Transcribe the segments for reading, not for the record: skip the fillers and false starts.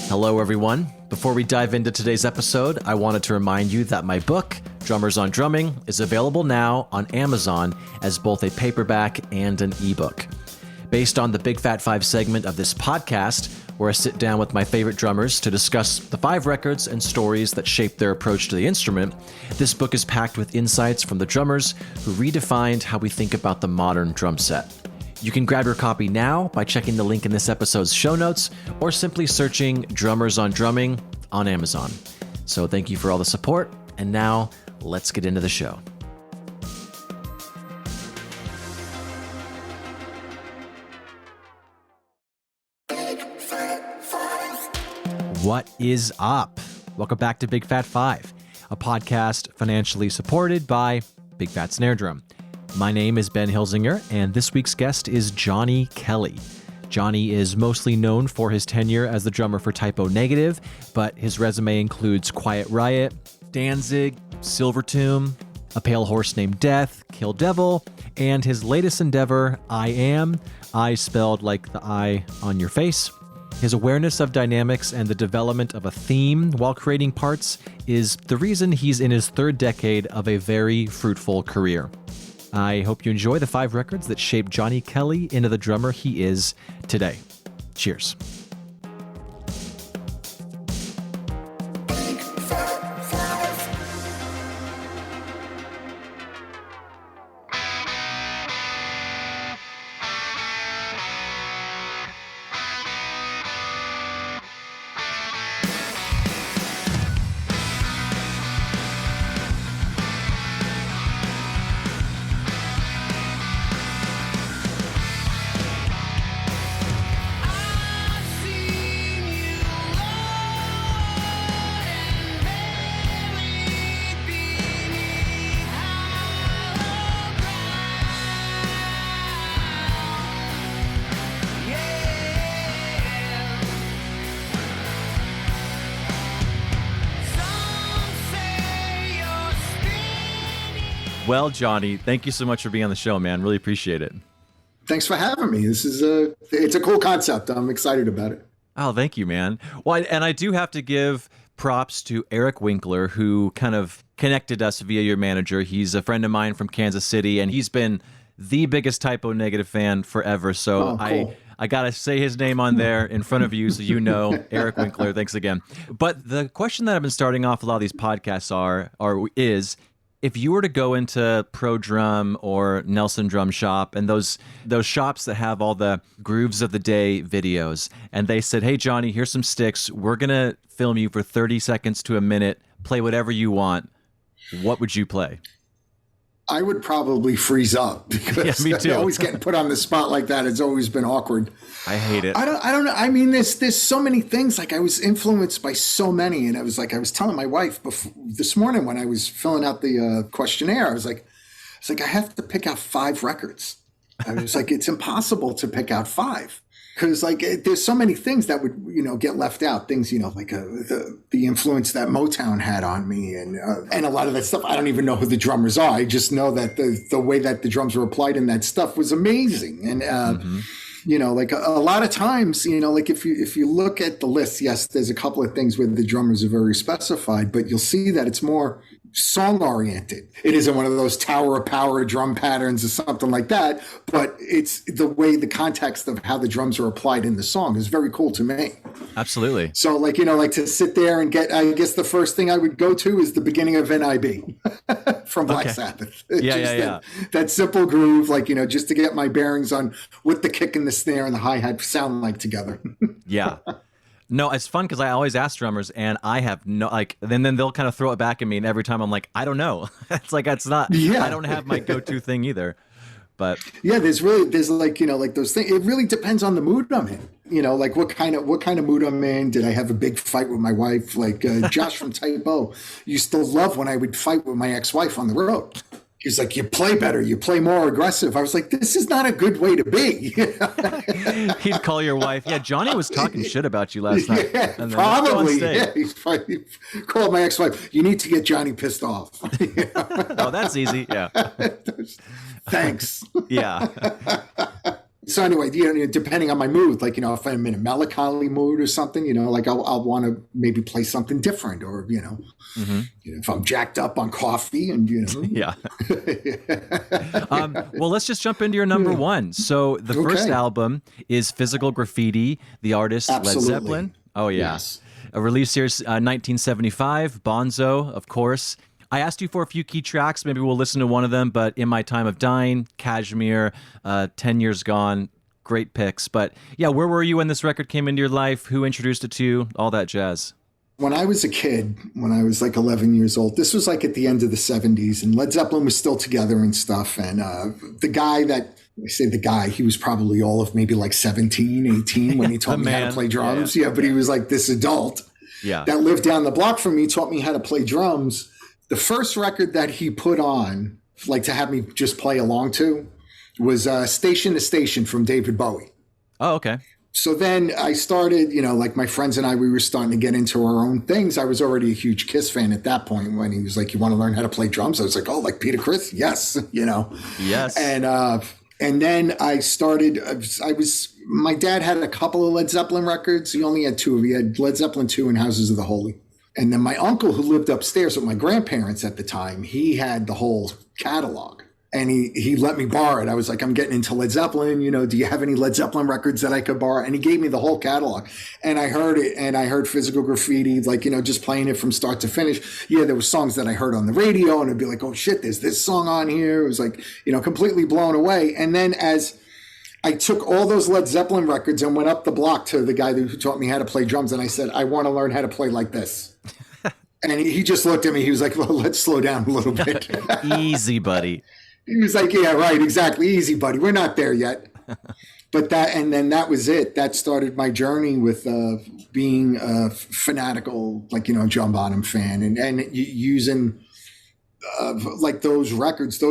Hello, everyone. Before we dive into today's episode, I wanted to remind you that my book, Drummers on Drumming, is available now on Amazon as both a paperback and an ebook. Based on the Big Fat Five segment of this podcast, where I sit down with my favorite drummers to discuss the 5 records and stories that shaped their approach to the instrument, this book is packed with insights from the drummers who redefined how we think about the modern drum set. You can grab your copy now by checking the link in this episode's show notes or simply searching Drummers on Drumming on Amazon. So thank you for all the support, and now let's get into the show. What is up? Welcome back to Big Fat Five, a podcast financially supported by Big Fat Snare Drum. My name is Ben Hilsinger, and this week's guest is Johnny Kelly. Johnny is mostly known for his tenure as the drummer for Type O Negative, but his resume includes Quiet Riot, Danzig, Silvertomb, A Pale Horse Named Death, Kill Devil, and his latest endeavor, I Am, I spelled like the I on your face. His awareness of dynamics and the development of a theme while creating parts is the reason he's in his 3rd decade of a very fruitful career. I hope you enjoy the 5 records that shaped Johnny Kelly into the drummer he is today. Cheers. Well, Johnny, thank you so much for being on the show, man. Really appreciate it. Thanks for having me. It's a cool concept. I'm excited about it. Oh, thank you, man. Well, and I do have to give props to Eric Winkler, who kind of connected us via your manager. He's a friend of mine from Kansas City, and he's been the biggest Type O Negative fan forever. So cool. I got to say his name on there in front of you so you know. Eric Winkler, thanks again. But the question that I've been starting off a lot of these podcasts is, if you were to go into Pro Drum or Nelson Drum Shop and those shops that have all the Grooves of the Day videos, and they said, hey, Johnny, here's some sticks. We're going to film you for 30 seconds to a minute. Play whatever you want. What would you play? I would probably freeze up because me too. Always getting put on the spot like that. It's always been awkward. I hate it. I don't know. I mean, there's so many things. Like I was influenced by so many, and I was telling my wife this morning when I was filling out the questionnaire, I was like, I have to pick out 5 records. I was like, it's impossible to pick out 5. Because there's so many things that would, get left out. Things, like the influence that Motown had on me and a lot of that stuff. I don't even know who the drummers are. I just know that the way that the drums were applied in that stuff was amazing. And, a lot of times, if you look at the list, yes, there's a couple of things where the drummers are very specified, but you'll see that it's more song oriented. It isn't one of those Tower of Power drum patterns or something like that, but it's the way the context of how the drums are applied in the song is very cool to me. Absolutely. So to sit there and I guess the first thing I would go to is the beginning of NIB from Black Sabbath. Yeah. That simple groove, just to get my bearings on what the kick and the snare and the hi-hat sound like together. Yeah. No, it's fun because I always ask drummers and I have no, then they'll kind of throw it back at me. And every time I'm like, I don't know. It's not, I don't have my go-to thing either. But yeah, there's those things. It really depends on the mood I'm in. What kind of mood I'm in. Did I have a big fight with my wife? Josh from Type O used to love when I would fight with my ex-wife on the road. He's like, you play better, you play more aggressive. I was like, this is not a good way to be. He'd call your wife. Yeah, Johnny was talking shit about you last night. Yeah, and probably. Yeah, he called my ex-wife. You need to get Johnny pissed off. Oh, that's easy. Yeah. Thanks. Yeah. So anyway, depending on my mood, like, if I'm in a melancholy mood or something, like I'll want to maybe play something different, or, if I'm jacked up on coffee and, Yeah. Well, let's just jump into your number one. So the first album is Physical Graffiti, the artist Absolutely. Led Zeppelin. Oh, yeah. Yes. A release here, 1975, Bonzo, of course. I asked you for a few key tracks. Maybe we'll listen to one of them, but In My Time of Dying, Kashmir, 10 Years Gone, great picks. But yeah, where were you when this record came into your life? Who introduced it to you? All that jazz. When I was a kid, when I was like 11 years old, this was like at the end of the 70s, and Led Zeppelin was still together and stuff. And the guy that, I say the guy, he was probably all of maybe like 17, 18 when he taught me how to play drums. Yeah, but he was like this adult that lived down the block from me, taught me how to play drums. The first record that he put on, like to have me just play along to, was Station to Station from David Bowie. Oh, okay. So then I started, like my friends and I, we were starting to get into our own things. I was already a huge Kiss fan at that point when he was like, you want to learn how to play drums? I was like, oh, like Peter Criss? Yes, Yes. And then I started, my dad had a couple of Led Zeppelin records. He only had two. He had Led Zeppelin 2 and Houses of the Holy. And then my uncle, who lived upstairs with my grandparents at the time, he had the whole catalog, and he let me borrow it. I was like, I'm getting into Led Zeppelin. Do you have any Led Zeppelin records that I could borrow? And he gave me the whole catalog, and I heard it, and I heard Physical Graffiti, like, just playing it from start to finish. Yeah, there were songs that I heard on the radio, and it'd be like, oh shit, there's this song on here. It was like, completely blown away. And then as I took all those Led Zeppelin records and went up the block to the guy who taught me how to play drums, and I said, I want to learn how to play like this. And he just looked at me. He was like, well, let's slow down a little bit. Easy, buddy. He was like, yeah, right, exactly. Easy, buddy. We're not there yet. But then that was it. That started my journey with being a fanatical, like, John Bonham fan, and using like those records,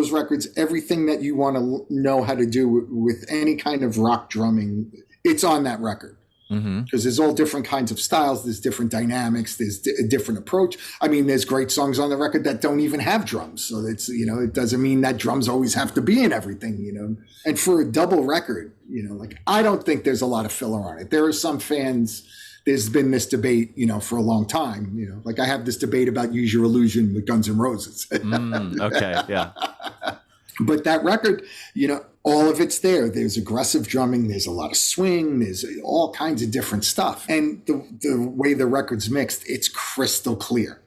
everything that you want to know how to do with any kind of rock drumming, it's on that record. Because there's all different kinds of styles, there's different dynamics, there's a different approach. I mean, there's great songs on the record that don't even have drums, so it's it doesn't mean that drums always have to be in everything. And for a double record, like, I don't think there's a lot of filler on it. There are some fans. There's been this debate, for a long time. Like I have this debate about Use Your Illusion with Guns N' Roses. Okay, yeah. But that record, all of it's there. There's aggressive drumming. There's a lot of swing. There's all kinds of different stuff. And the way the record's mixed, it's crystal clear.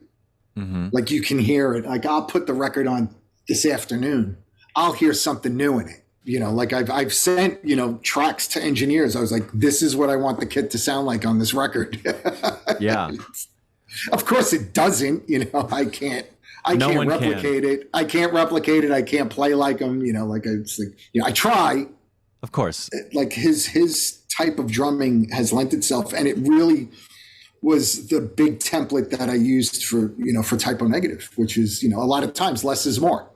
Like you can hear it. Like I'll put the record on this afternoon. I'll hear something new in it. Like I've sent, tracks to engineers. I was like, this is what I want the kit to sound like on this record. Yeah. Of course it doesn't, I can't replicate it. I can't replicate it. I can't play like him, I try. Of course. Like his type of drumming has lent itself, and it really was the big template that I used for Typo Negative, which is, a lot of times less is more.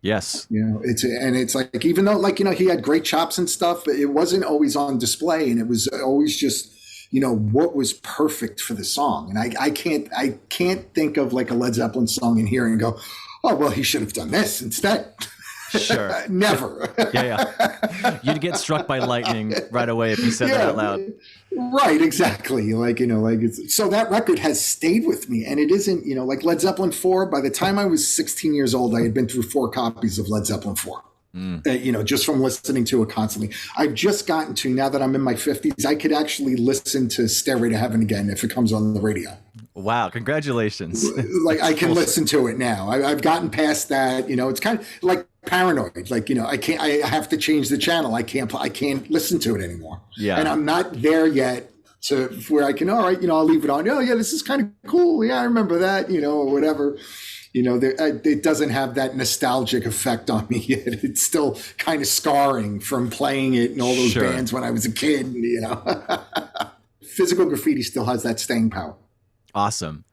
Yes. It's like, even though he had great chops and stuff, it wasn't always on display, and it was always just, what was perfect for the song. And I can't think of like a Led Zeppelin song in here and go, oh, well, he should have done this instead. Sure. Never. Yeah. You'd get struck by lightning right away if you said that out loud. Right. Exactly. So that record has stayed with me, and it isn't, like Led Zeppelin 4, by the time I was 16 years old, I had been through 4 copies of Led Zeppelin 4. Just from listening to it constantly. I've just gotten to, now that I'm in my 50s, I could actually listen to Stairway to Heaven again if it comes on the radio. Wow, congratulations. Like I can listen to it now. I've gotten past that. It's kind of like Paranoid. Like, I have to change the channel. I can't listen to it anymore. Yeah. And I'm not there yet to where I can, all right, I'll leave it on. Oh yeah, this is kind of cool. Yeah, I remember that, or whatever. It doesn't have that nostalgic effect on me yet. It's still kind of scarring from playing it in all those bands when I was a kid, Physical Graffiti still has that staying power. Awesome.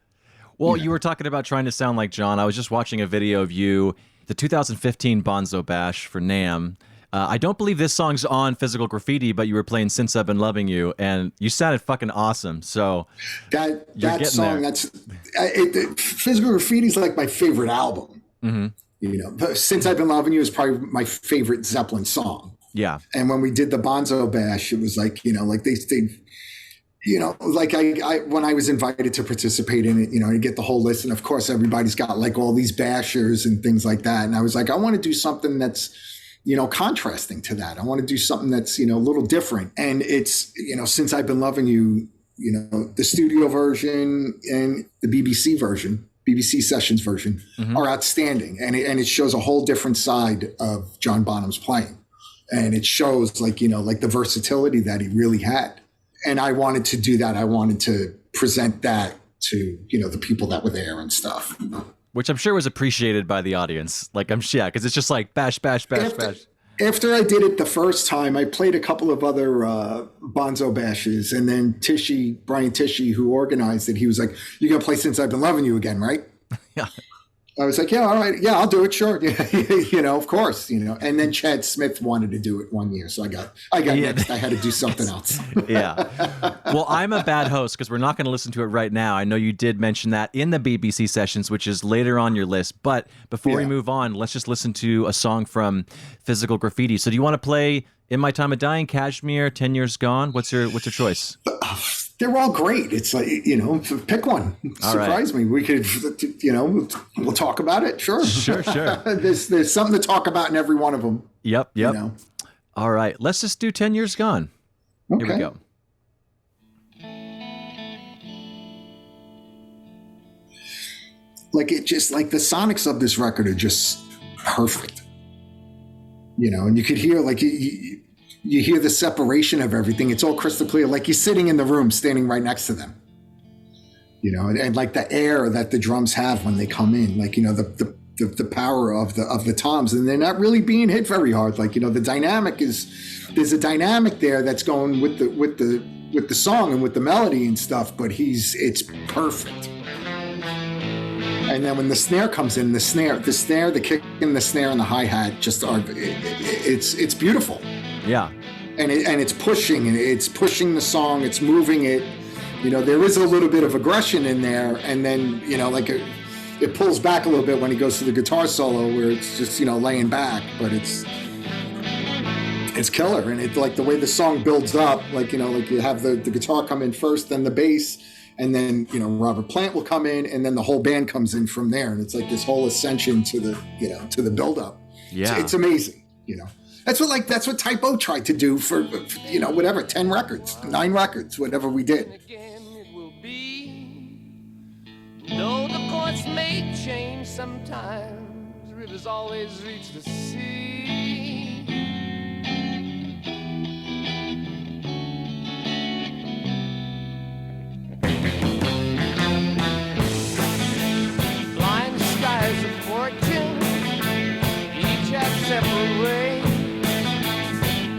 Well, you were talking about trying to sound like John. I was just watching a video of you, the 2015 Bonzo Bash for NAMM. I don't believe this song's on Physical Graffiti, but you were playing Since I've Been Loving You, and you sounded fucking awesome. So that song, Physical Graffiti is like my favorite album. Since I've Been Loving You is probably my favorite Zeppelin song. Yeah. And when we did the Bonzo Bash, it was like, like they like I when I was invited to participate in it, you get the whole list. And of course, everybody's got like all these bashers and things like that. And I was like, I want to do something that's, contrasting to that. I want to do something that's, a little different. And it's, Since I've Been Loving You, the studio version and the BBC version, BBC Sessions version are outstanding. And it shows a whole different side of John Bonham's playing. And it shows like the versatility that he really had. And I wanted to do that. I wanted to present that to, the people that were there and stuff. Which I'm sure was appreciated by the audience. Like, because it's just like bash, bash, bash, bash. After I did it the first time, I played a couple of other Bonzo bashes. And then Brian Tishy, who organized it, he was like, "You're going to play Since I've Been Loving You again, right?" Yeah. I was like, "Yeah, all right. Yeah, I'll do it. Sure." Of course, And then Chad Smith wanted to do it one year. So I got next. I had to do something else. Yeah. Well, I'm a bad host because we're not going to listen to it right now. I know you did mention that in the BBC Sessions, which is later on your list. But before we move on, let's just listen to a song from Physical Graffiti. So do you want to play In My Time of Dying, Kashmir, 10 Years Gone? What's your choice? They're all great. It's like, pick one. Surprise me. We could, we'll talk about it. Sure. Sure. There's something to talk about in every one of them. Yep. All right. Let's just do 10 Years Gone. Okay. Here we go. Like the sonics of this record are just perfect. And you could hear you hear the separation of everything. It's all crystal clear. Like you're sitting in the room, standing right next to them, and like the air that the drums have when they come in, like, the power of the toms, and they're not really being hit very hard. Like, the dynamic there's a dynamic there that's going with the song and with the melody and stuff, but it's perfect. And then when the snare comes in, the kick and the snare and the hi-hat just are, it's beautiful. Yeah. And it's pushing the song, it's moving it. There is a little bit of aggression in there. And then, it pulls back a little bit when he goes to the guitar solo where it's just, laying back, but it's killer. And it's like the way the song builds up, like you have the guitar come in first, then the bass, and then, Robert Plant will come in, and then the whole band comes in from there. And it's like this whole ascension to the buildup. Yeah. It's amazing, That's what Type O tried to do for, 10 records, 9 records, whatever we did. Again it will be. Though the course may change sometimes, rivers always reach the sea. Blind skies of fortune, each have separate ways.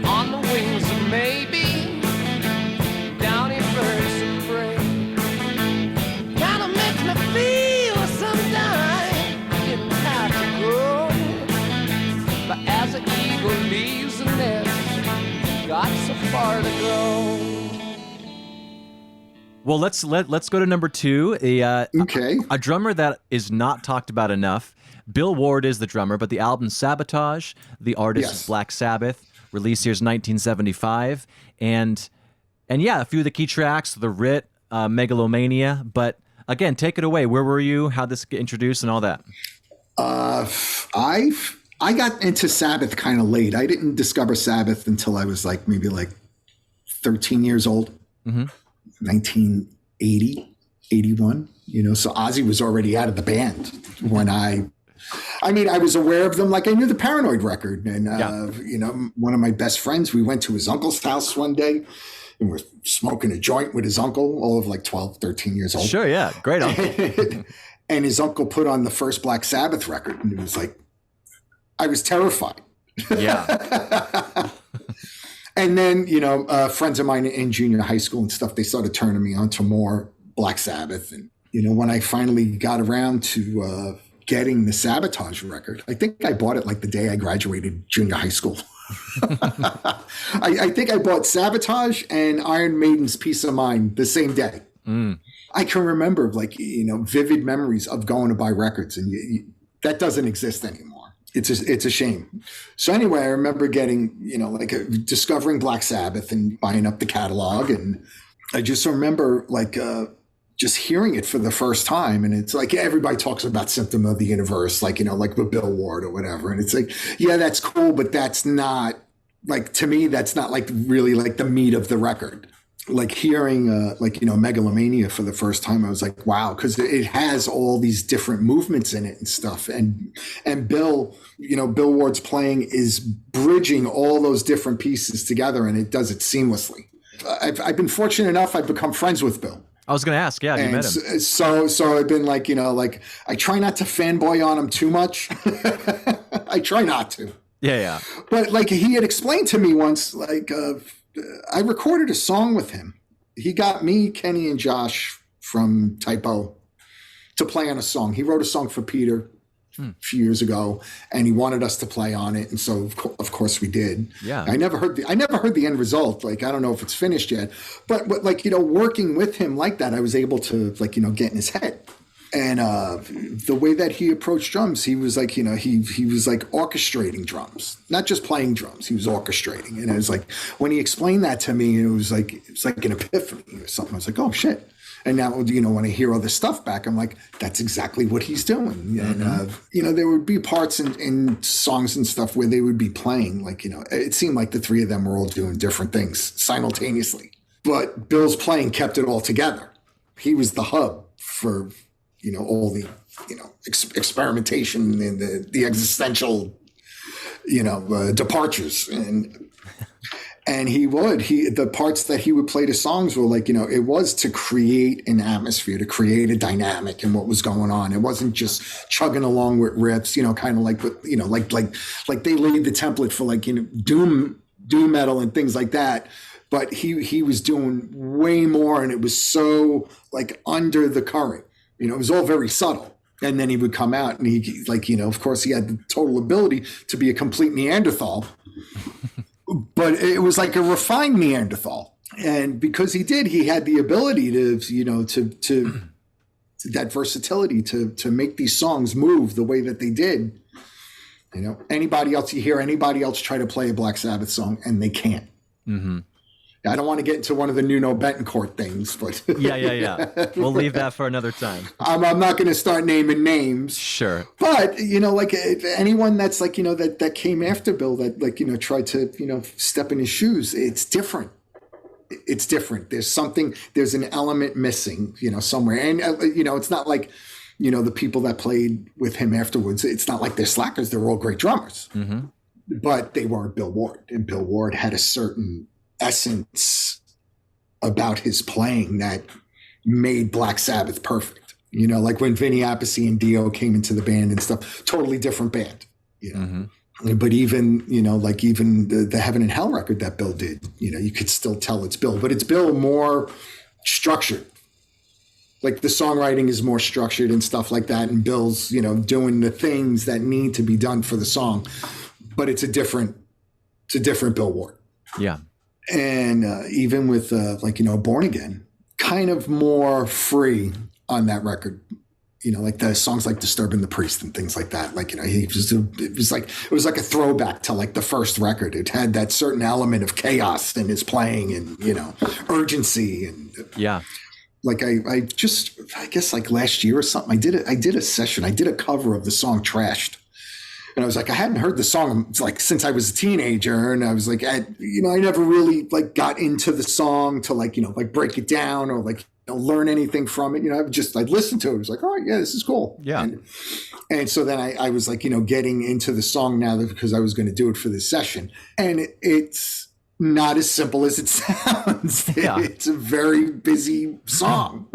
On the wings of maybe, downy birds of prey. Kinda makes me feel sometimes didn't have to grow. But as the eagle leaves the nest, got so far to go. Well, let's go to number 2. Okay. A drummer that is not talked about enough. Bill Ward is the drummer, but the album Sabotage, the artist is Black Sabbath. Release year's 1975, and yeah, a few of the key tracks, The Writ, Megalomania. But again, take it away. Where were you? How'd this get introduced and all that? I got into Sabbath kind of late. I didn't discover Sabbath until I was maybe 13 years old, 1980, 81. So Ozzy was already out of the band when I was aware of them. Like I knew the Paranoid record, and one of my best friends, we went to his uncle's house one day and we're smoking a joint with his uncle, all of 12, 13 years old. Sure. Yeah. Great uncle. And his uncle put on the first Black Sabbath record, and it was I was terrified. Yeah. And then, friends of mine in junior high school and stuff, they started turning me on to more Black Sabbath. And, when I finally got around to, getting the Sabotage record. I think I bought it the day I graduated junior high school. I think I bought Sabotage and Iron Maiden's Peace of Mind the same day. I can remember vivid memories of going to buy records, and that doesn't exist anymore. It's a shame. So anyway, I remember getting, discovering Black Sabbath and buying up the catalog. And I just remember just hearing it for the first time. And it's like, everybody talks about Symptom of the Universe, like with Bill Ward or whatever. And it's like, yeah, that's cool, but that's not to me, that's not really the meat of the record. Hearing Megalomania for the first time, I was like, wow, because it has all these different movements in it and stuff. And Bill Ward's playing is bridging all those different pieces together, and it does it seamlessly. I've been fortunate enough, I've become friends with Bill. I was going to ask, yeah, you met him. So I've been I try not to fanboy on him too much. I try not to. Yeah. But he had explained to me once, I recorded a song with him. He got me, Kenny, and Josh from Typo to play on a song. He wrote a song for Peter a few years ago, and he wanted us to play on it. And so, of course, we did. Yeah. I never heard the end result. I don't know if it's finished yet. But working with him like that, I was able to get in his head. And the way that he approached drums, he was he was orchestrating drums, not just playing drums. He was orchestrating. And I was when he explained that to me, it was like an epiphany or something. I was like, oh shit. And now, when I hear all this stuff back, I'm like, that's exactly what he's doing. And, there would be parts in songs and stuff where they would be playing, it seemed like the three of them were all doing different things simultaneously. But Bill's playing kept it all together. He was the hub for all the, experimentation and the existential, departures. And the parts that he would play to songs were it was to create an atmosphere, to create a dynamic in what was going on. It wasn't just chugging along with riffs, kind of like they laid the template for doom metal and things like that. But he was doing way more, and it was so under the current. It was all very subtle. And then he would come out and he of course he had the total ability to be a complete Neanderthal, but it was like a refined Neanderthal. And because he had the ability to that versatility to make these songs move the way that they did. Anybody else try to play a Black Sabbath song and they can't. Mm-hmm. I don't want to get into one of the Nuno Betancourt things, but yeah. We'll leave that for another time. I'm not going to start naming names. Sure. But, anyone that's that came after Bill that, tried to, step in his shoes, it's different. It's different. There's an element missing, somewhere. And, it's not the people that played with him afterwards, it's not like they're slackers. They're all great drummers. Mm-hmm. But they weren't Bill Ward. And Bill Ward had a certain essence about his playing that made Black Sabbath perfect. When Vinny Appice and Dio came into the band and stuff, totally different band. Mm-hmm. But even even the Heaven and Hell record that Bill did, you could still tell it's Bill, but it's Bill more structured. The songwriting is more structured and stuff like that, and Bill's doing the things that need to be done for the song, but it's a different Bill Ward. Yeah. And even with Born Again, kind of more free on that record, the songs like Disturbing the Priest and things like that. It was like a throwback to the first record. It had that certain element of chaos in his playing and urgency and yeah. I guess last year or something, I did a session. I did a cover of the song Trashed. And I was I hadn't heard the song since I was a teenager. And I was I never really got into the song to break it down or learn anything from it. I'd listen to it. I was oh yeah, this is cool. Yeah. And so then I was getting into the song now because I was going to do it for this session. And it's not as simple as it sounds. Yeah. It's a very busy song.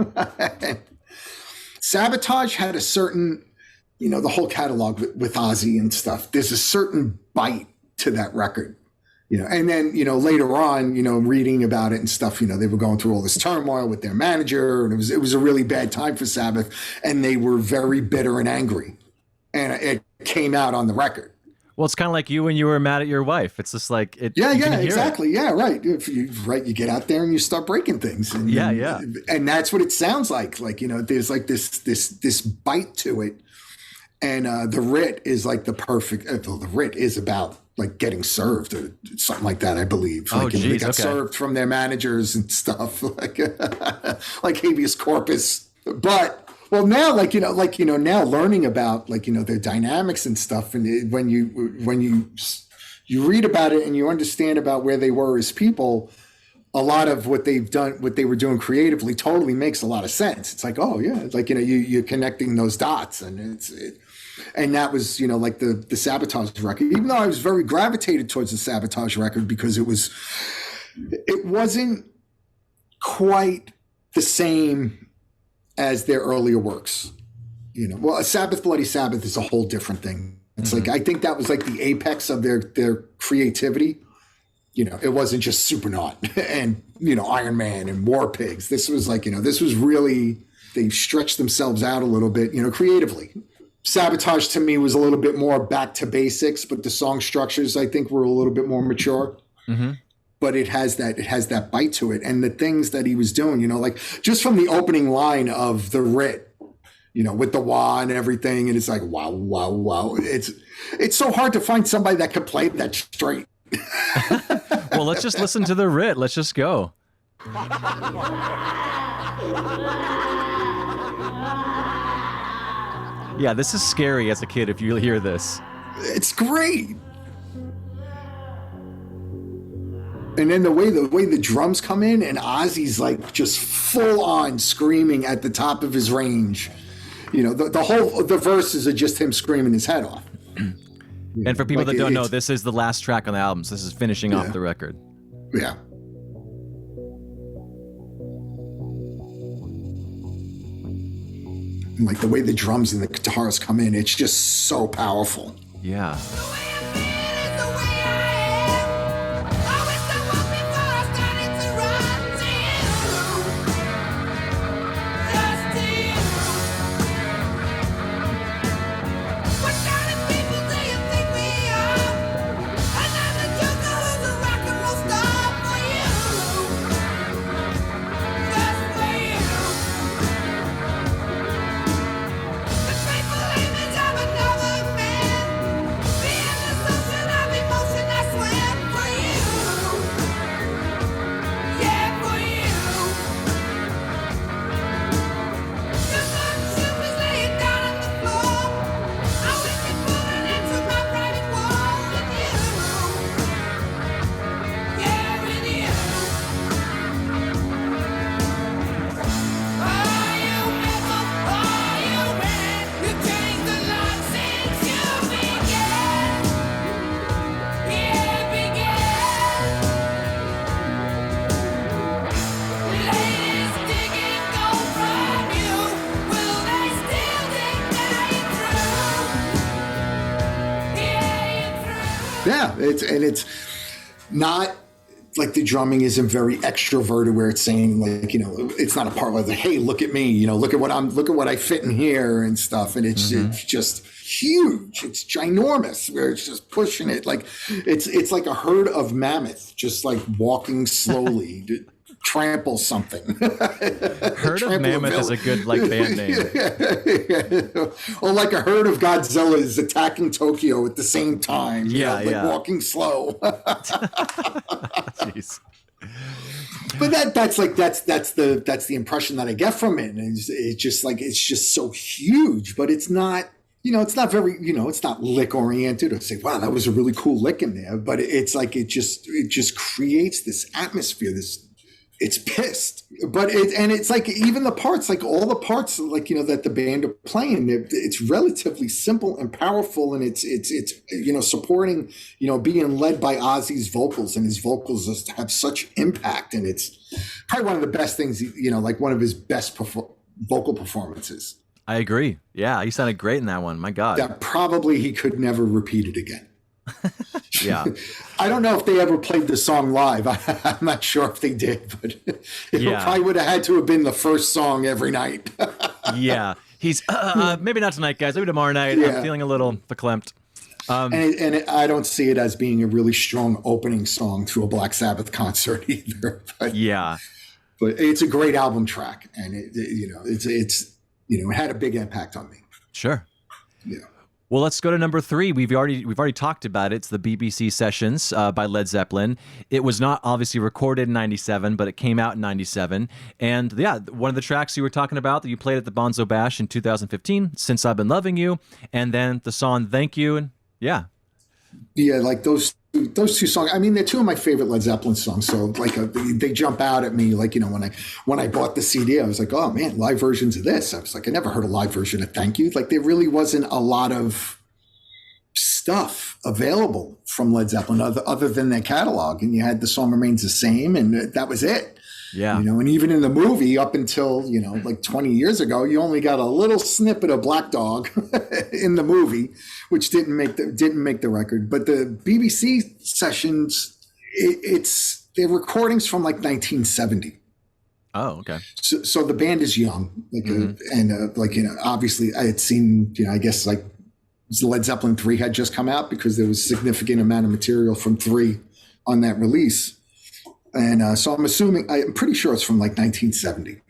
Sabotage had a certain, the whole catalog with Ozzy and stuff, there's a certain bite to that record, and then, later on, reading about it and stuff, they were going through all this turmoil with their manager, and it was a really bad time for Sabbath, and they were very bitter and angry, and it came out on the record. Well, it's kind of like you when you were mad at your wife. It's just it. Yeah, exactly. Yeah, right. If you get out there and you start breaking things. And, and that's what it sounds like. There's this bite to it. And the writ is like the perfect. The writ is about like getting served or something like that, I believe. Like, they got served from their managers and stuff, like like habeas corpus. But now, now learning about their dynamics and stuff, and when you read about it and you understand about where they were as people, a lot of what they've done, what they were doing creatively, totally makes a lot of sense. It's like, oh yeah, it's like you're connecting those dots, and and that was like the Sabotage record. Even though I was very gravitated towards the Sabotage record because it wasn't quite the same as their earlier works. Well, a Sabbath Bloody Sabbath is a whole different thing. It's like, I think that was like the apex of their creativity. It wasn't just Supernaut and Iron Man and War Pigs. This was like this was really, they stretched themselves out a little bit creatively. Sabotage to me was a little bit more back to basics, but the song structures I think were a little bit more mature. Mm-hmm. But it has that bite to it, and the things that he was doing, like just from the opening line of the writ, with the wah and everything, and it's like wow, wow, wow. It's so hard to find somebody that could play that straight. Well, let's just listen to the writ. Let's just go. Yeah, this is scary as a kid if you hear this. It's great. And then the way the drums come in, and Ozzy's like just full on screaming at the top of his range. The verses are just him screaming his head off. And for people that don't know, this is the last track on the album. So this is finishing off the record. Yeah. And like the way the drums and the guitars come in, it's just so powerful. Yeah. Yeah, it's not like the drumming isn't very extroverted where it's saying like, it's not a part where it's like, hey, look at me, look at what I fit in here and stuff. And it's just huge. It's ginormous where it's just pushing it. Like it's like a herd of mammoth, just like walking slowly to trample something. Herd of Mammoth is a good band name. Or like a herd of Godzillas attacking Tokyo at the same time. Walking slow. Jeez. But that's the impression that I get from it. And it's just so huge, but it's not, it's not very, it's not lick oriented or say, wow, that was a really cool lick in there. But it's like, it just creates this atmosphere, it's pissed, but it's like even the parts, like all the parts, like, that the band are playing, it's relatively simple and powerful. And it's supporting, being led by Ozzy's vocals, and his vocals just have such impact. And it's probably one of the best things, like one of his best vocal performances. I agree. Yeah. He sounded great in that one. My God. That probably he could never repeat it again. Yeah. I don't know if they ever played the song live. I'm not sure if they did, but it probably would have had to have been the first song every night. Yeah. He's maybe not tonight, guys. Maybe tomorrow night. Yeah. I'm feeling a little verklempt. I don't see it as being a really strong opening song to a Black Sabbath concert either. But it's a great album track, and it had a big impact on me. Sure. Yeah. Well, let's go to number 3. We've already talked about it. It's the BBC Sessions by Led Zeppelin. It was not obviously recorded in 97, but it came out in 97. And yeah, one of the tracks you were talking about that you played at the Bonzo Bash in 2015, Since I've Been Loving You, and then the song Thank You. And yeah. Yeah, like those two songs. I mean, they're two of my favorite Led Zeppelin songs. So like they jump out at me. Like, you know, when I bought the CD, I was like, oh man, live versions of this. I was like, I never heard a live version of Thank You. Like there really wasn't a lot of stuff available from Led Zeppelin other than their catalog. And you had The Song Remains the Same, and that was it. Yeah. You know, and even in the movie up until, you know, like 20 years ago, you only got a little snippet of Black Dog in the movie, which didn't make the record. But the BBC Sessions, they're recordings from like 1970. Oh, okay. So the band is young, like, and like, you know, obviously I had seen, you know, I guess like Led Zeppelin 3 had just come out because there was a significant amount of material from 3 on that release. And so I'm pretty sure it's from like 1970.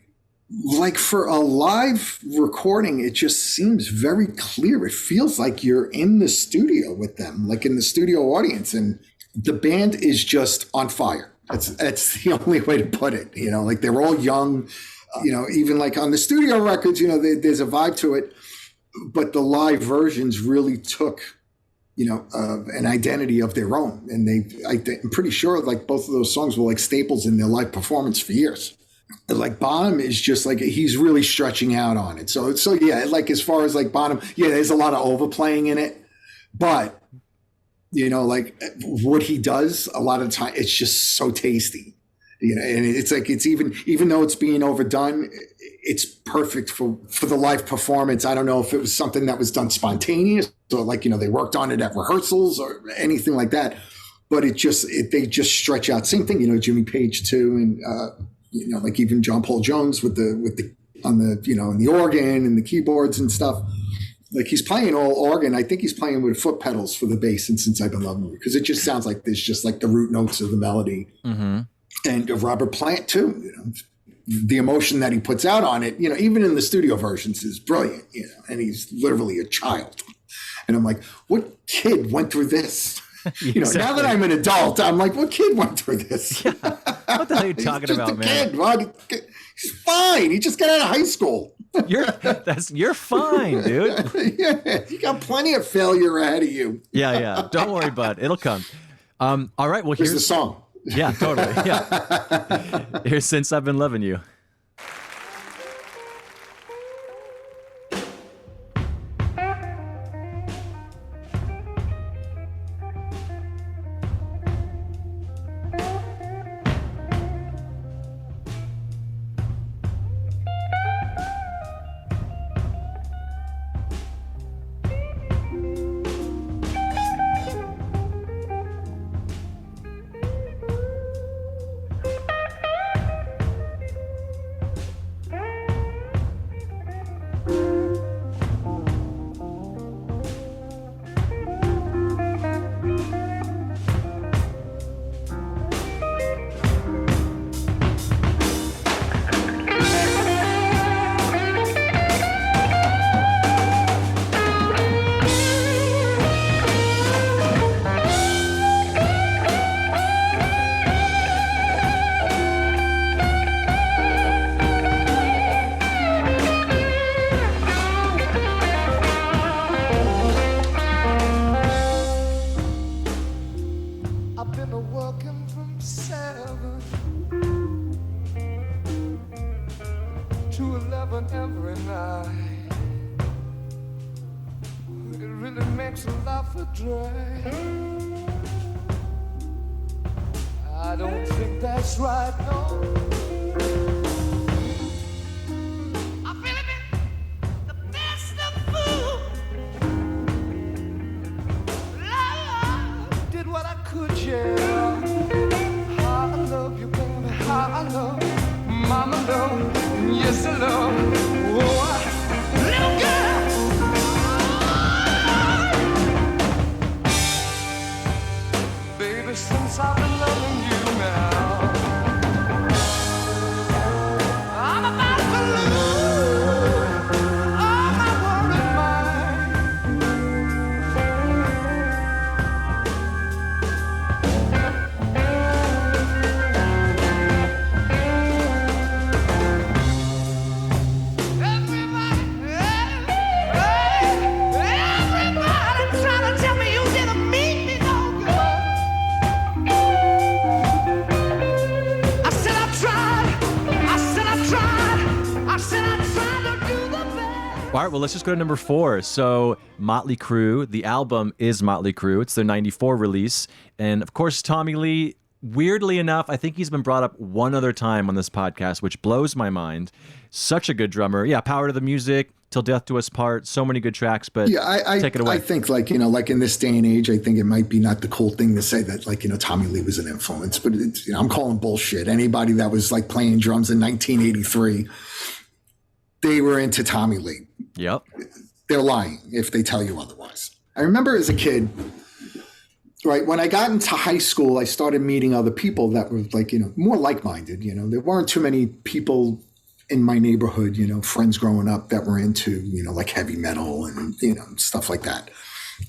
Like for a live recording, it just seems very clear. It feels like you're in the studio with them, like in the studio audience. And the band is just on fire. That's the only way to put it. You know, like they're all young, you know, even like on the studio records, you know, there's a vibe to it. But the live versions really took, you know, an identity of their own. And I'm pretty sure like both of those songs were like staples in their live performance for years. Like Bonham is just like, he's really stretching out on it. So yeah, like as far as like Bonham, yeah, there's a lot of overplaying in it, but you know, like what he does a lot of the time, it's just so tasty, you know, and it's like, it's even though it's being overdone, it's perfect for the live performance. I don't know if it was something that was done spontaneous or like, you know, they worked on it at rehearsals or anything like that, but they just stretch out. Same thing, you know, Jimmy Page too. And, you know, like even John Paul Jones with the on the, you know, and the organ and the keyboards and stuff. Like he's playing all organ. I think he's playing with foot pedals for the bass. And Since I've Been Loving You, because it just sounds like there's just like the root notes of the melody. Mm-hmm. And Robert Plant too, you know, the emotion that he puts out on it, you know, even in the studio versions is brilliant, you know, and he's literally a child. And I'm like, what kid went through this? You know, now that I'm an adult, I'm like, what kid went through this? Yeah. What the hell are you talking about, man? Kid. Well, he's fine. He just got out of high school. You're fine, dude. Yeah, you got plenty of failure ahead of you. Yeah. Don't worry, bud. It'll come. All right. Well, here's the song. Yeah, totally. Yeah. Here's Since I've Been Loving You. I don't think that's right, no. I've really been the best of food. I did what I could, yeah. How I love you, baby, how I love you. Mama love, yes I love. Oh, little girl. Since I've been loving you now, I'm about to lose all my worried mind. All right, well, let's just go to number 4. So Motley Crue, the album is Motley Crue. It's their 94 release. And of course, Tommy Lee, weirdly enough, I think he's been brought up one other time on this podcast, which blows my mind. Such a good drummer. Yeah, Power to the Music, Till Death Do Us Part, so many good tracks, but take it away. I think like in this day and age, I think it might be not the cool thing to say that Tommy Lee was an influence, but it's, I'm calling bullshit. Anybody that was like playing drums in 1983, they were into Tommy Lee. Yep. They're lying if they tell you otherwise. I remember as a kid, right, when I got into high school, I started meeting other people that were like, more like-minded. There weren't too many people in my neighborhood, friends growing up that were into, like heavy metal and, stuff like that.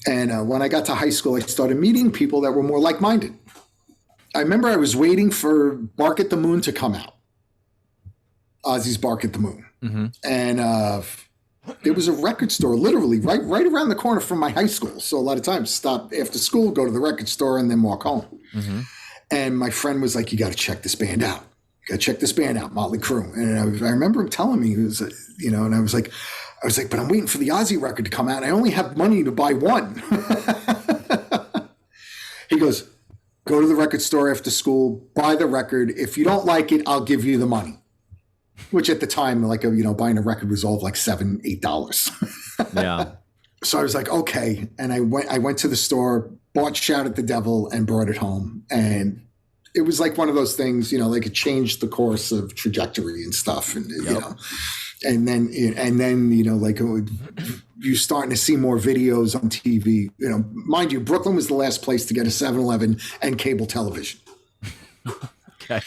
And when I got to high school, I started meeting people that were more like-minded. I remember I was waiting for Bark at the Moon to come out. Ozzy's Bark at the Moon. Mm-hmm. And there was a record store literally right around the corner from my high school. So a lot of times stop after school, go to the record store and then walk home. Mm-hmm. And my friend was like, you got to check this band out. You got to check this band out, Motley Crue. And I remember him telling me, he was, and I was like, but I'm waiting for the Ozzy record to come out. I only have money to buy one. He goes, go to the record store after school, buy the record. If you don't like it, I'll give you the money. Which at the time, like, buying a record was all of like $7, $8. Yeah. So I was like, okay. And I went to the store, bought Shout at the Devil and brought it home. And it was like one of those things, like it changed the course of trajectory and stuff. And, and then, like you're starting to see more videos on TV, mind you, Brooklyn was the last place to get a 7-Eleven and cable television. Okay.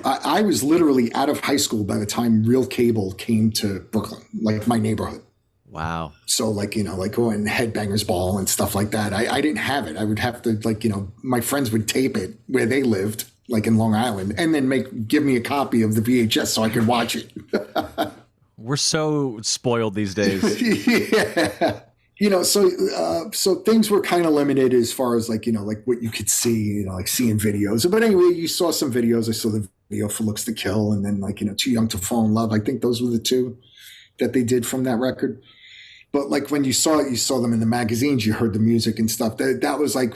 I was literally out of high school by the time real cable came to Brooklyn, like my neighborhood. Wow. So like going Headbangers Ball and stuff like that. I didn't have it. I would have to my friends would tape it where they lived, like in Long Island, and then give me a copy of the VHS so I could watch it. We're so spoiled these days. Yeah. So things were kind of limited as far as like what you could see, like seeing videos. But anyway, you saw some videos. I saw the video for Looks to Kill and then Too Young to Fall in Love. I think those were the two that they did from that record. But like when you saw them in the magazines, you heard the music and stuff. That was like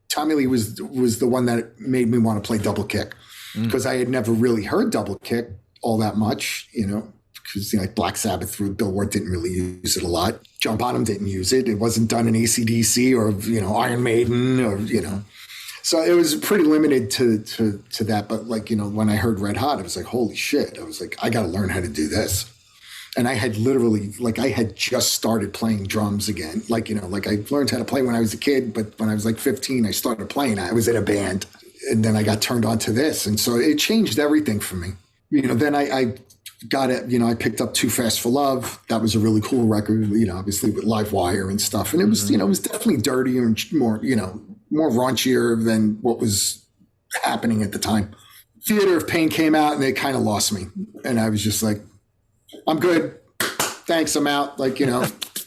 Tommy Lee was the one that made me want to play double kick because I had never really heard double kick all that much, because like Black Sabbath through Bill Ward didn't really use it a lot. John Bonham didn't use it. It wasn't done in AC/DC or Iron Maiden or So it was pretty limited to that. But like when I heard Red Hot, I was like, holy shit! I was like, I got to learn how to do this. And I had literally I had just started playing drums again. Like I learned how to play when I was a kid, but when I was like 15, I started playing. I was in a band, and then I got turned on to this, and so it changed everything for me. Then I got it, I picked up Too Fast for Love. That was a really cool record, obviously with Live Wire and stuff. And it was, it was definitely dirtier and more, more raunchier than what was happening at the time. Theater of Pain came out and it kind of lost me. And I was just like, I'm good. Thanks. I'm out.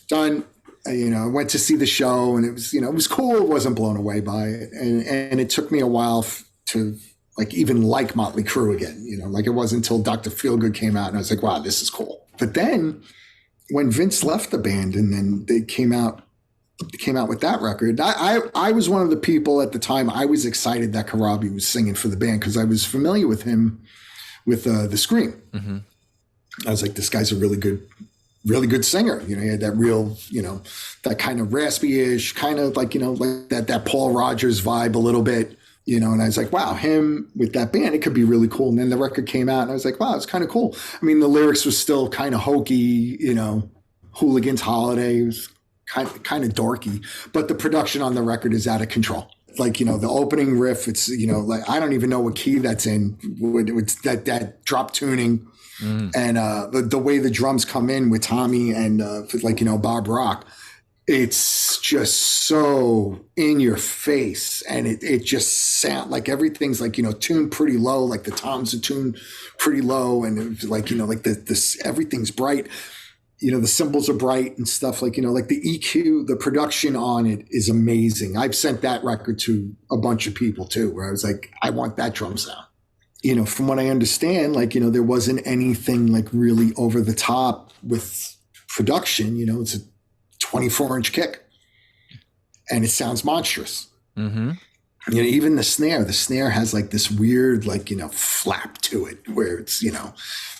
Done. I went to see the show and it was cool. It wasn't blown away by it. And it took me a while to even like Motley Crue again, it wasn't until Dr. Feelgood came out and I was like, wow, this is cool. But then when Vince left the band and then they came out with that record, I was one of the people at the time, I was excited that Karabi was singing for the band because I was familiar with him with the Scream. Mm-hmm. I was like, this guy's a really good singer. He had that real, that kind of raspy-ish, kind of like that Paul Rogers vibe a little bit. And I was like, wow, him with that band, it could be really cool. And then the record came out and I was like, wow, it's kind of cool. I mean, the lyrics were still kind of hokey, Hooligans Holiday. It was kind of dorky, but the production on the record is out of control. The opening riff, it's, I don't even know what key that's in. It's that drop tuning and the way the drums come in with Tommy and Bob Rock. It's just so in your face and it just sound like everything's tuned pretty low, like the toms are tuned pretty low and this everything's bright, the cymbals are bright and stuff the EQ, the production on it is amazing. I've sent that record to a bunch of people too, where I was like, I want that drum sound. From what I understand, there wasn't anything really over the top with production, it's a 24-inch kick, and it sounds monstrous. Mm-hmm. Even the snare has like this weird, flap to it where it's,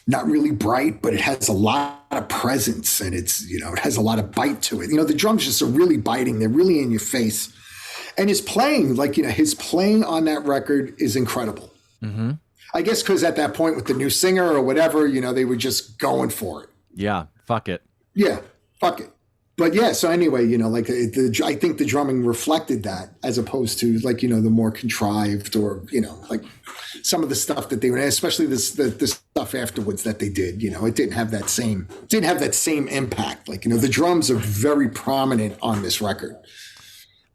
not really bright, but it has a lot of presence, and it's, it has a lot of bite to it. The drums just are really biting. They're really in your face. And his playing, his playing on that record is incredible. Mm-hmm. I guess because at that point with the new singer or whatever, they were just going for it. Yeah, fuck it. Yeah, fuck it. But yeah, so anyway, I think the drumming reflected that as opposed to the more contrived or, some of the stuff that they were, especially the stuff afterwards that they did, it didn't have that same impact. The drums are very prominent on this record.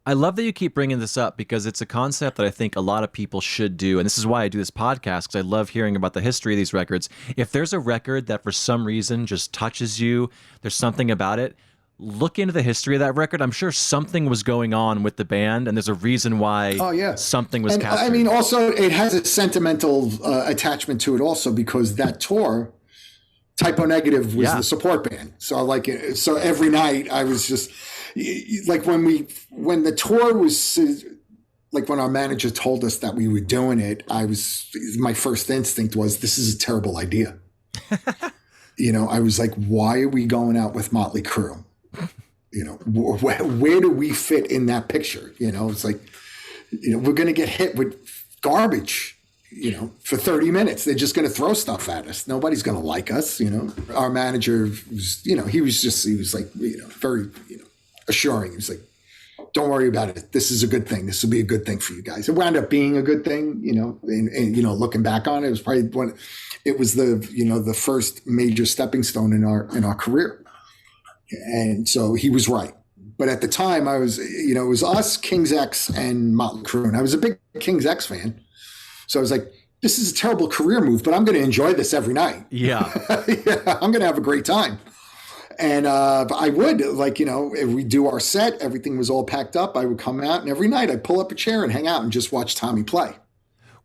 I love that you keep bringing this up because it's a concept that I think a lot of people should do. And this is why I do this podcast, because I love hearing about the history of these records. If there's a record that for some reason just touches you, there's something about it, look into the history of that record. I'm sure something was going on with the band, and there's a reason why something was captured. I mean, also, it has a sentimental attachment to it also because that tour, Typo Negative was the support band. So so every night I was just when the tour was when our manager told us that we were doing it, my first instinct was, this is a terrible idea. I was like, why are we going out with Motley Crue? Where do we fit in that picture? It's like, we're going to get hit with garbage, for 30 minutes. They're just going to throw stuff at us. Nobody's going to like us. Our manager was, he was like, very, assuring. He was like, don't worry about it. This is a good thing. This will be a good thing for you guys. It wound up being a good thing, and looking back on it, it was probably the first major stepping stone in our career. And so he was right. But at the time I was, it was us, King's X, and Motley Crue. And I was a big King's X fan. So I was like, this is a terrible career move, but I'm going to enjoy this every night. Yeah. I'm going to have a great time. And I would, if we do our set, everything was all packed up. I would come out, and every night I'd pull up a chair and hang out and just watch Tommy play.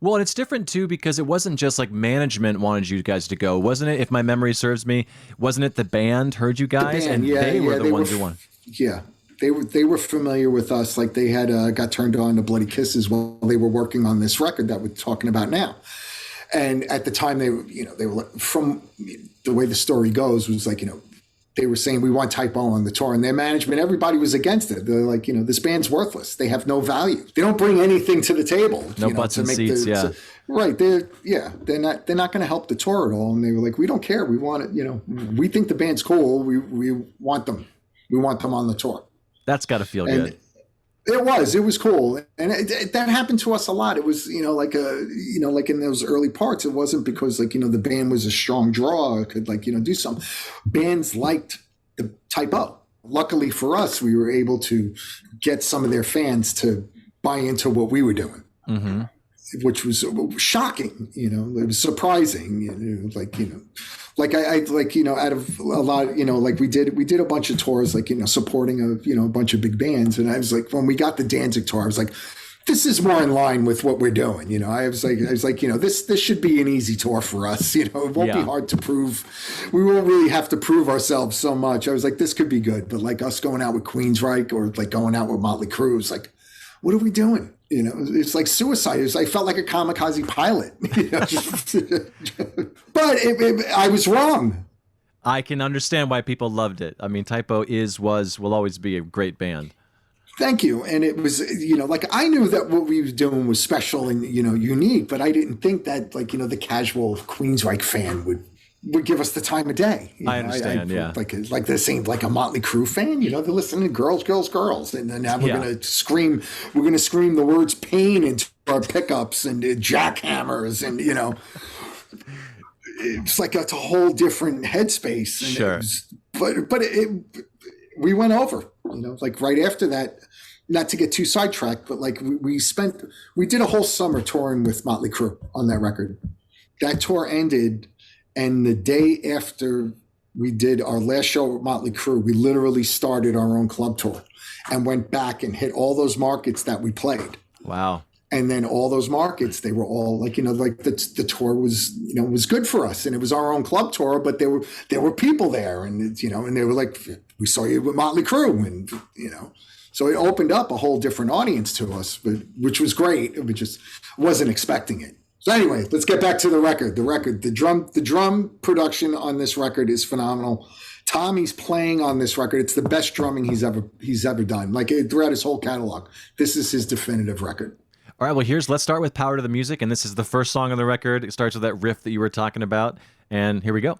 Well, and it's different too because it wasn't just management wanted you guys to go, wasn't it? If my memory serves me, wasn't it the band heard you guys and they were the ones who won? Yeah, they were familiar with us. They had got turned on to Bloody Kisses while they were working on this record that we're talking about now. And at the time they were from the way the story goes was they were saying we want Typo on the tour, and their management, everybody was against it. They're like, this band's worthless. They have no value. They don't bring anything to the table. No butts and seats. Right. They're not going to help the tour at all. And they were like, we don't care. We want it. We think the band's cool. We want them. We want them on the tour. That's got to feel good. It was cool. And that happened to us a lot. It was, like in those early parts, it wasn't because the band was a strong draw or could do something. Bands liked the Typo. Luckily for us, we were able to get some of their fans to buy into what we were doing, which was shocking. It was surprising, out of a lot, we did a bunch of tours, supporting a bunch of big bands. And I was like, when we got the Danzig tour, I was like, this is more in line with what we're doing. I was like, this should be an easy tour for us. It won't be hard to prove. We won't really have to prove ourselves so much. I was like, this could be good. But us going out with Queensryche or going out with Motley Crue, it's like, what are we doing? It's like suicide. I felt like a kamikaze pilot. But I was wrong. I can understand why people loved it. I mean, Typo will always be a great band. Thank you. And it was, I knew that what we were doing was special and, unique, but I didn't think that, the casual Queensryche fan would give us the time of day. I understand, yeah. Like the same, like a Motley Crue fan, they're listening to girls, girls, girls. And then now we're going to scream the words pain into our pickups and jackhammers and, it's it's a whole different headspace. And sure. We went over, right after that, not to get too sidetracked, but we did a whole summer touring with Motley Crue on that record. That tour ended, and the day after we did our last show with Motley Crue, we literally started our own club tour and went back and hit all those markets that we played. Wow. And then all those markets, they were all like, like the tour was, was good for us, and it was our own club tour, but there were people there, and and they were like, we saw you with Motley Crue, and so it opened up a whole different audience to us, which was great. We just wasn't expecting it. So anyway, let's get back to the record. The drum production on this record is phenomenal. Tommy's playing on this record. It's the best drumming he's ever done. Like throughout his whole catalog, this is his definitive record. All right, well, let's start with Power to the Music, and this is the first song on the record. It starts with that riff that you were talking about, and here we go.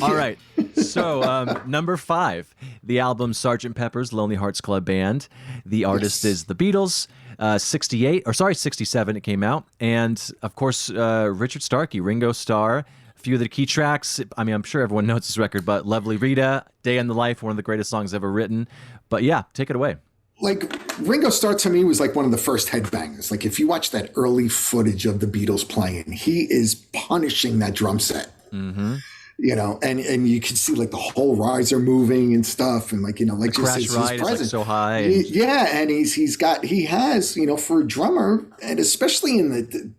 All right. So number 5, the album Sgt. Pepper's Lonely Hearts Club Band. The artist is the Beatles. 67 it came out. And, of course, Richard Starkey, Ringo Starr. A few of the key tracks. I mean, I'm sure everyone knows this record, but Lovely Rita, Day in the Life, one of the greatest songs ever written. But, yeah, take it away. Like, Ringo Starr to me was like one of the first headbangers. Like, if you watch that early footage of the Beatles playing, he is punishing that drum set. Mm-hmm. You know, and you can see like the whole riser moving and stuff, and like, you know, like just Crash Ride is like so high. And he has, you know, for a drummer, and especially in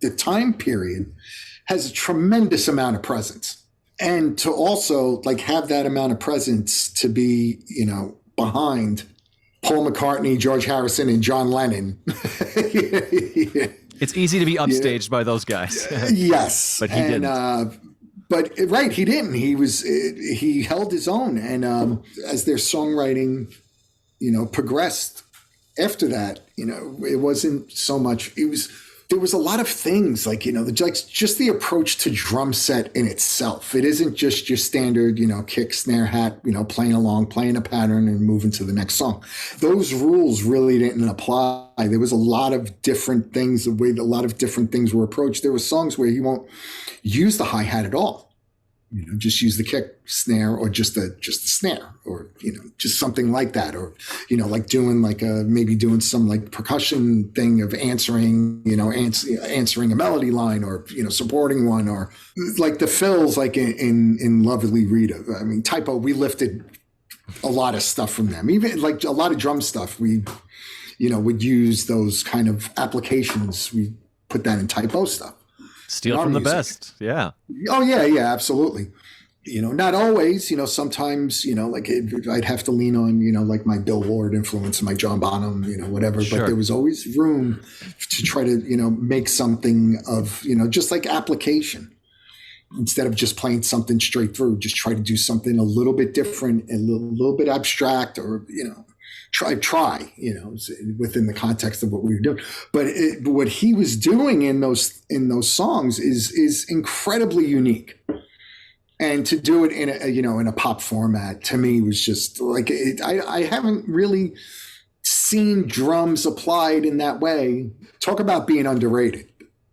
the time period, has a tremendous amount of presence. And to also like have that amount of presence to be, you know, behind Paul McCartney, George Harrison, and John Lennon. Yeah. It's easy to be upstaged by those guys. Yes. But he didn't. But right, he didn't. He held his own, and as their songwriting, you know, progressed after that, you know, it wasn't so much. There was a lot of things like, you know, just the approach to drum set in itself. It isn't just your standard, you know, kick, snare, hat, you know, playing a pattern and moving to the next song. Those rules really didn't apply. There was a lot of different things, a lot of different things were approached. There were songs where he won't use the hi-hat at all. just use the kick snare or just a snare or, just something like that. Or, like doing maybe doing some like percussion thing of answering, answering a melody line or, supporting one, or like the fills, like in Lovely Rita. I mean, Typo, we lifted a lot of stuff from them, even like a lot of drum stuff. We, would use those kind of applications. We put that in Typo stuff. Steal from the best. Yeah. Oh, yeah, absolutely. Not always, sometimes, I'd have to lean on, like my Bill Ward influence, my John Bonham, whatever. Sure. But there was always room to try to, make something of, just like application. Instead of just playing something straight through, just try to do something a little bit different, a little bit abstract, or, try, within the context of what we were doing. But what he was doing in those songs is incredibly unique. And to do it in in a pop format, to me, was just like, I haven't really seen drums applied in that way. Talk about being underrated.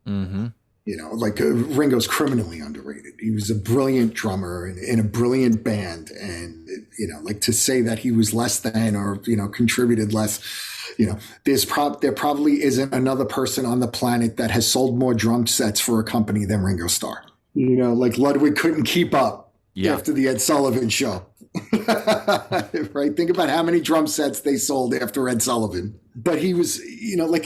Mm-hmm. Ringo's criminally underrated. He was a brilliant drummer in a brilliant band. And, to say that he was less than or, contributed less, there probably isn't another person on the planet that has sold more drum sets for a company than Ringo Starr. Like Ludwig couldn't keep up after the Ed Sullivan show. Right? Think about how many drum sets they sold after Ed Sullivan. But he was, like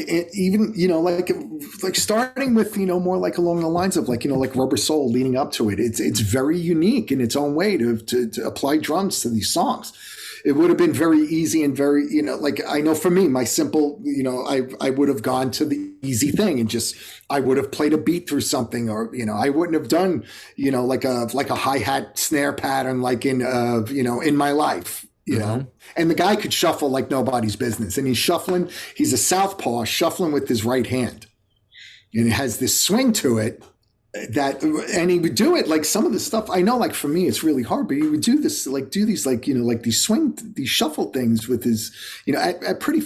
starting with, more like along the lines of like Rubber Soul leading up to it. It's very unique in its own way to apply drums to these songs. It would have been very easy and very, I know for me, my simple, I would have gone to the easy thing and I would have played a beat through something, or, I wouldn't have done, like a hi-hat snare pattern, like in My Life, and the guy could shuffle like nobody's business. And he's a southpaw shuffling with his right hand. And it has this swing to it. And he would do it like some of the stuff I know, like for me, it's really hard, but he would do this, like do these, like, like these shuffle things with his, at pretty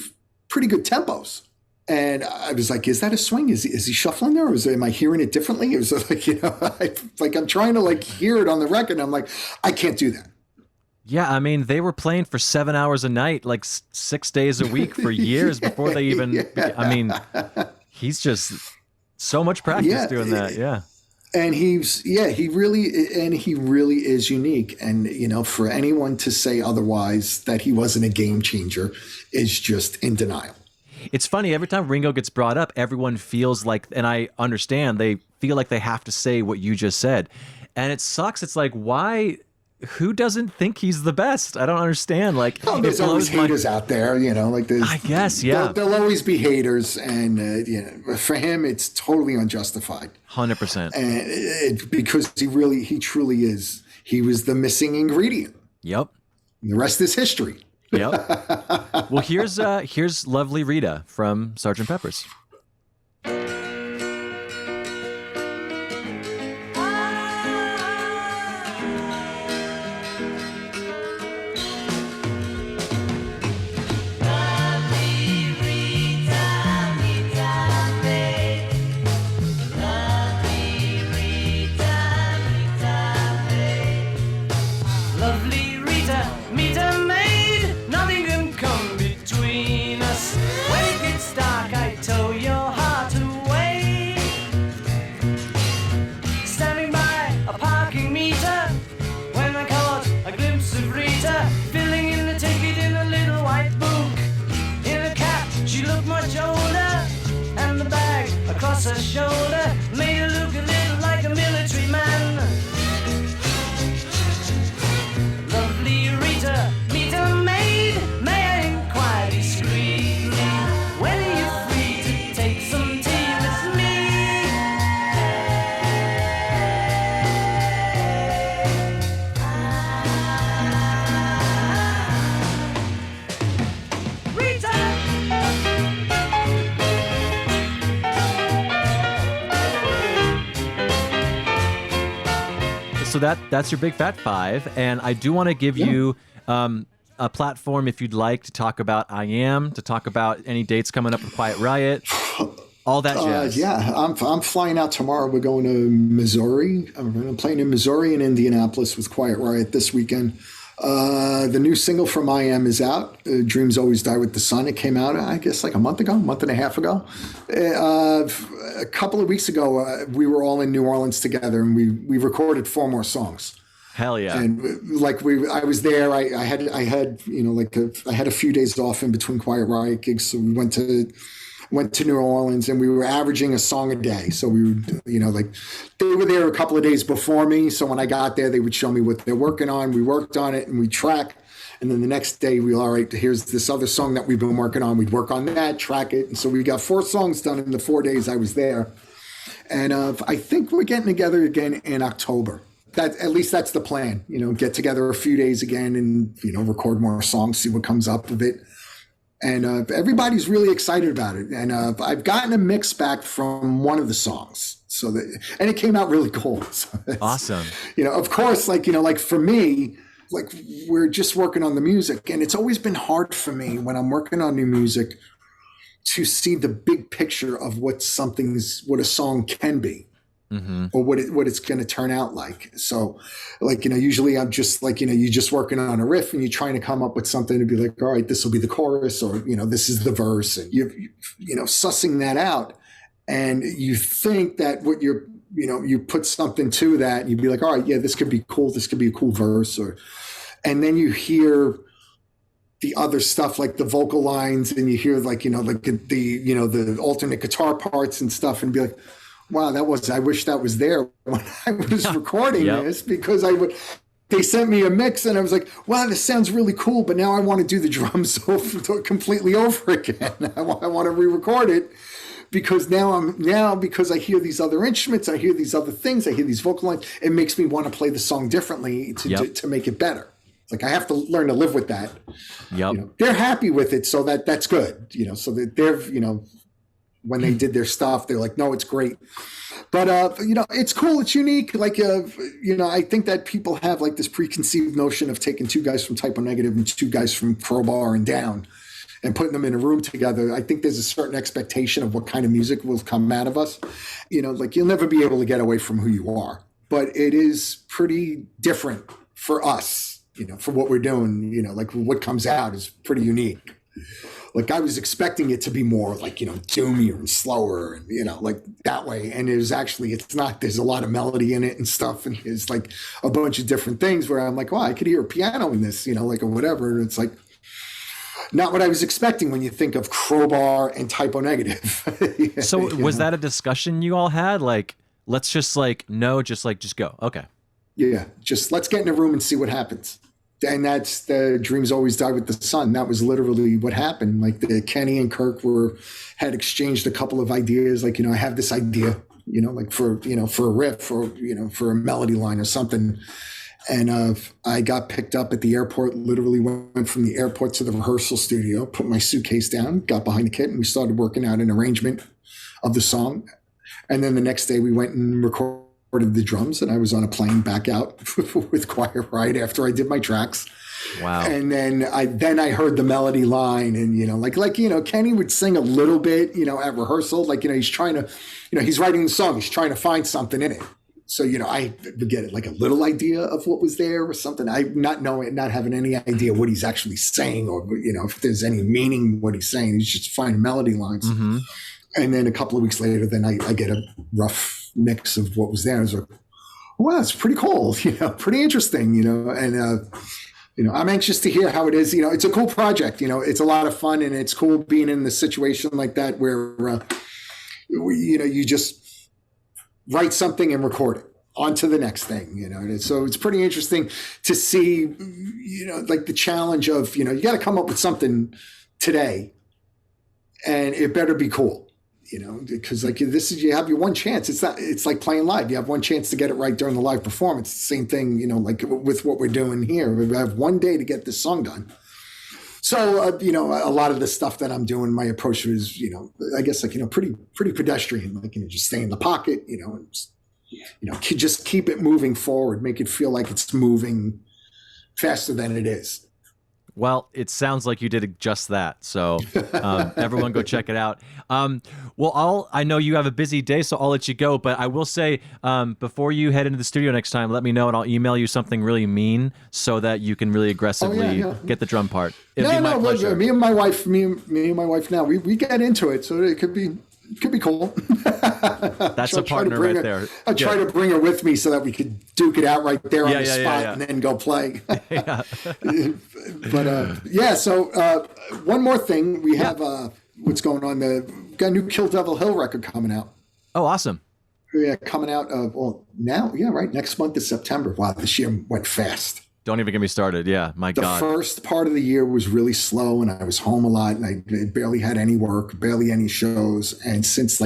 good tempos. And I was like, is that a swing? Is he shuffling there? Or am I hearing it differently? It was like, I'm trying to like hear it on the record. And I'm like, I can't do that. Yeah. I mean, they were playing for 7 hours a night, like 6 days a week for years before they even, I mean, he's just so much practice doing that. Yeah. And he really is unique. And, for anyone to say otherwise, that he wasn't a game changer, is just in denial. It's funny, every time Ringo gets brought up, everyone feels like, and I understand, they feel like they have to say what you just said. And it sucks. It's like, why? Who doesn't think he's the best? I don't understand. Like, there's always haters out there, like there's, I guess, yeah. There'll always be haters, and for him, it's totally unjustified. 100%. And because he truly is. He was the missing ingredient. Yep. And the rest is history. Yep. Well, here's Lovely Rita from Sgt. Pepper's. Her shoulder made her look a little like a military man. Lovely Rita, meet a maid, may I inquire discreetly, when are you free to take some tea with me? So that's your Big Fat Five, and I do want to give you a platform if you'd like to talk about I Am, to talk about any dates coming up with Quiet Riot. All that jazz. Yeah, I'm flying out tomorrow. We're going to Missouri. I'm playing in Missouri and Indianapolis with Quiet Riot this weekend. The new single from I Am is out. Dreams Always Die with the Sun. It came out, I guess, like a month and a half ago. A couple of weeks ago, we were all in New Orleans together, and we recorded 4 more songs. Hell yeah! And like I was there. I had I had a few days off in between Quiet Riot gigs, so we went to New Orleans, and we were averaging a song a day. So we would, they were there a couple of days before me. So when I got there, they would show me what they're working on. We worked on it and we track. And then the next day all right, here's this other song that we've been working on. We'd work on that, track it. And so we got 4 songs done in the 4 days I was there. And I think we're getting together again in October. At least that's the plan, get together a few days again and, record more songs, see what comes up of it. And everybody's really excited about it. And I've gotten a mix back from one of the songs. And it came out really cool. So awesome. Of course, like for me, like we're just working on the music. And it's always been hard for me when I'm working on new music to see the big picture of what a song can be. Mm-hmm. Or what it's going to turn out like. So usually I'm just you're just working on a riff and you're trying to come up with something to be like, all right, this will be the chorus, or, this is the verse, and you're sussing that out. And you think that what you put something to that and you'd be like, all right, yeah, this could be cool. This could be a cool verse. And then you hear the other stuff, like the vocal lines, and you hear the alternate guitar parts and stuff, and be like, wow, I wish that was there when I was recording this, because they sent me a mix and I was like, wow, this sounds really cool, but now I want to do the drums completely over again. I want to re-record it because because I hear these other instruments, I hear these other things, I hear these vocal lines, it makes me want to play the song differently to make it better. Like I have to learn to live with that. Yep. They're happy with it, so that's good. So that they're, when they did their stuff, they're like, no, it's great. But, it's cool. It's unique. Like, I think that people have like this preconceived notion of taking 2 guys from Typo Negative and 2 guys from Crowbar and down and putting them in a room together. I think there's a certain expectation of what kind of music will come out of us. You'll never be able to get away from who you are. But it is pretty different for us, for what we're doing. Like what comes out is pretty unique. Like I was expecting it to be more like, doomier and slower and, like that way. And it's not, there's a lot of melody in it and stuff. And it's like a bunch of different things where I'm like, wow, I could hear a piano in this, or whatever. And it's like, not what I was expecting when you think of Crowbar and Typo Negative. So was that a discussion you all had? Like, let's just just go. Okay. Yeah. Just let's get in a room and see what happens. And that's the Dreams Always Die with the Sun. That was literally what happened. Like Kenny and Kirk had exchanged a couple of ideas. Like, I have this idea, like for a riff or, for a melody line or something. And I got picked up at the airport, literally went from the airport to the rehearsal studio, put my suitcase down, got behind the kit, and we started working out an arrangement of the song. And then the next day we went and recorded the drums, and I was on a plane back out with Quiet Riot after I did my tracks. Wow. And then I heard the melody line, and Kenny would sing a little bit, at rehearsal, he's trying to, he's writing the song, he's trying to find something in it. So, I would get like a little idea of what was there or something. I not having any idea what he's actually saying, or, if there's any meaning what he's saying. He's just finding melody lines. Mm-hmm. And then a couple of weeks later, then I get a rough mix of what was there. I was like, wow, it's pretty cool, pretty interesting, and, I'm anxious to hear how it is. It's a cool project, it's a lot of fun, and it's cool being in a situation like that where, you just write something and record it on to the next thing, and so it's pretty interesting to see, like the challenge of, you got to come up with something today and it better be cool. Because you have your one chance. It's like playing live. You have one chance to get it right during the live performance. Same thing, like with what we're doing here. We have one day to get this song done. So, a lot of the stuff that I'm doing, my approach is, I guess pretty pedestrian, just stay in the pocket, and just keep it moving forward, make it feel like it's moving faster than it is. Well, it sounds like you did just that. So everyone go check it out. I know you have a busy day, so I'll let you go. But I will say, before you head into the studio next time, let me know and I'll email you something really mean so that you can really aggressively get the drum part. It'll be my pleasure. Me and my wife now, we get into it. So it could be cool. That's a partner right there. I'll try to bring her with me so that we could duke it out right there on the spot and then go play. So one more thing. We have what's going on. We've got a new Kill Devil Hill record coming out. Oh, awesome. Yeah, coming out next month is September. Wow, this year went fast. Don't even get me started. Yeah, my God. The first part of the year was really slow and I was home a lot and I barely had any work, barely any shows. And since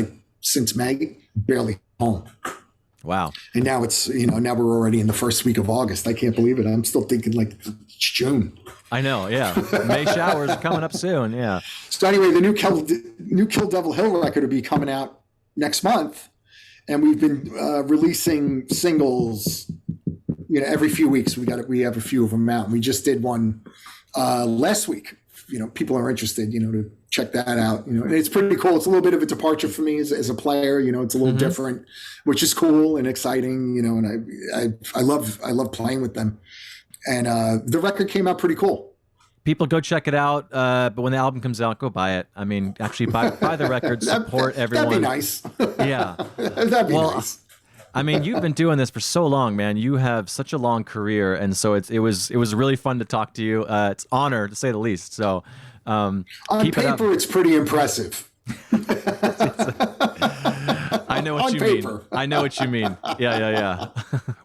May, barely home. Wow. And now now we're already in the first week of August. I can't believe it. I'm still thinking like it's June. I know. Yeah. May showers are coming up soon. Yeah. So anyway, the new Kill Devil Hill record will be coming out next month. And we've been releasing singles every few weeks. We have a few of them out. And we just did one last week. People are interested, to check that out. And it's pretty cool. It's a little bit of a departure for me as a player. It's a little different, which is cool and exciting. And I love playing with them. And the record came out pretty cool. People go check it out. But when the album comes out, go buy it. I mean, actually buy the record, support everyone. That'd be nice. Yeah. That'd be nice. I mean, you've been doing this for so long, man. You have such a long career, and so it was really fun to talk to you. It's an honor, to say the least. So, on paper, it's pretty impressive. I know what you mean. I know what you mean. Yeah.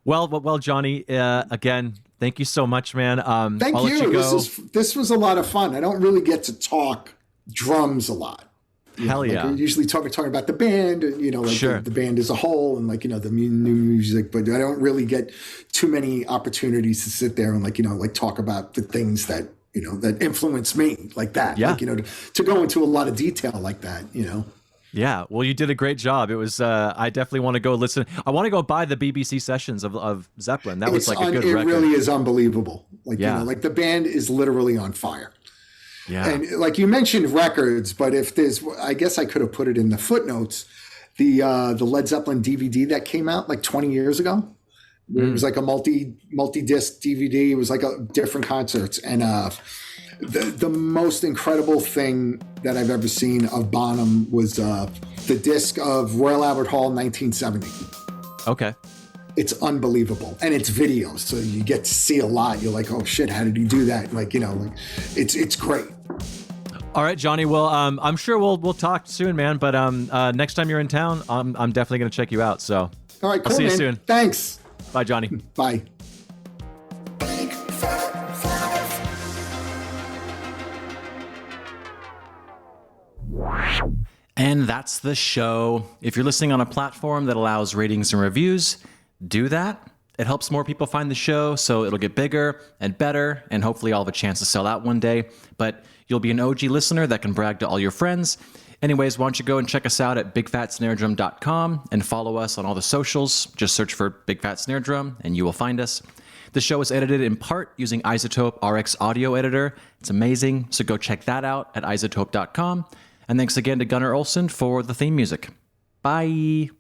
Well, Johnny. Again, thank you so much, man. Thank I'll you. Let you go. This was a lot of fun. I don't really get to talk drums a lot. Hell yeah. We're usually talking about the band and, sure. the band as a whole and the new music, but I don't really get too many opportunities to sit there and talk about the things that, that influence me like that. Yeah. To go into a lot of detail like that, Yeah, well, you did a great job. It was. I definitely want to go listen. I want to go buy the BBC sessions of Zeppelin. That was a good record. It really is unbelievable. The band is literally on fire. Yeah. And like you mentioned records, but if there's, I guess I could have put it in the footnotes, the Led Zeppelin DVD that came out like 20 years ago. It was like a multi-disc DVD. It was like different concerts. And the most incredible thing that I've ever seen of Bonham was the disc of Royal Albert Hall 1970. Okay. It's unbelievable. And it's video, so you get to see a lot. You're like, oh shit, how did he do that? It's great. All right, Johnny. Well, I'm sure we'll talk soon, man. But next time you're in town, I'm definitely going to check you out. So all right, cool, I'll see man. you soon. Thanks. Bye, Johnny. Bye. And that's the show. If you're listening on a platform that allows ratings and reviews, do that. It helps more people find the show, so it'll get bigger and better, and hopefully I'll have a chance to sell out one day. But you'll be an OG listener that can brag to all your friends. Anyways, why don't you go and check us out at bigfatsnaredrum.com and follow us on all the socials. Just search for Big Fat Snare Drum and you will find us. The show is edited in part using Isotope RX Audio Editor. It's amazing, so go check that out at isotope.com. And thanks again to Gunnar Olsen for the theme music. Bye.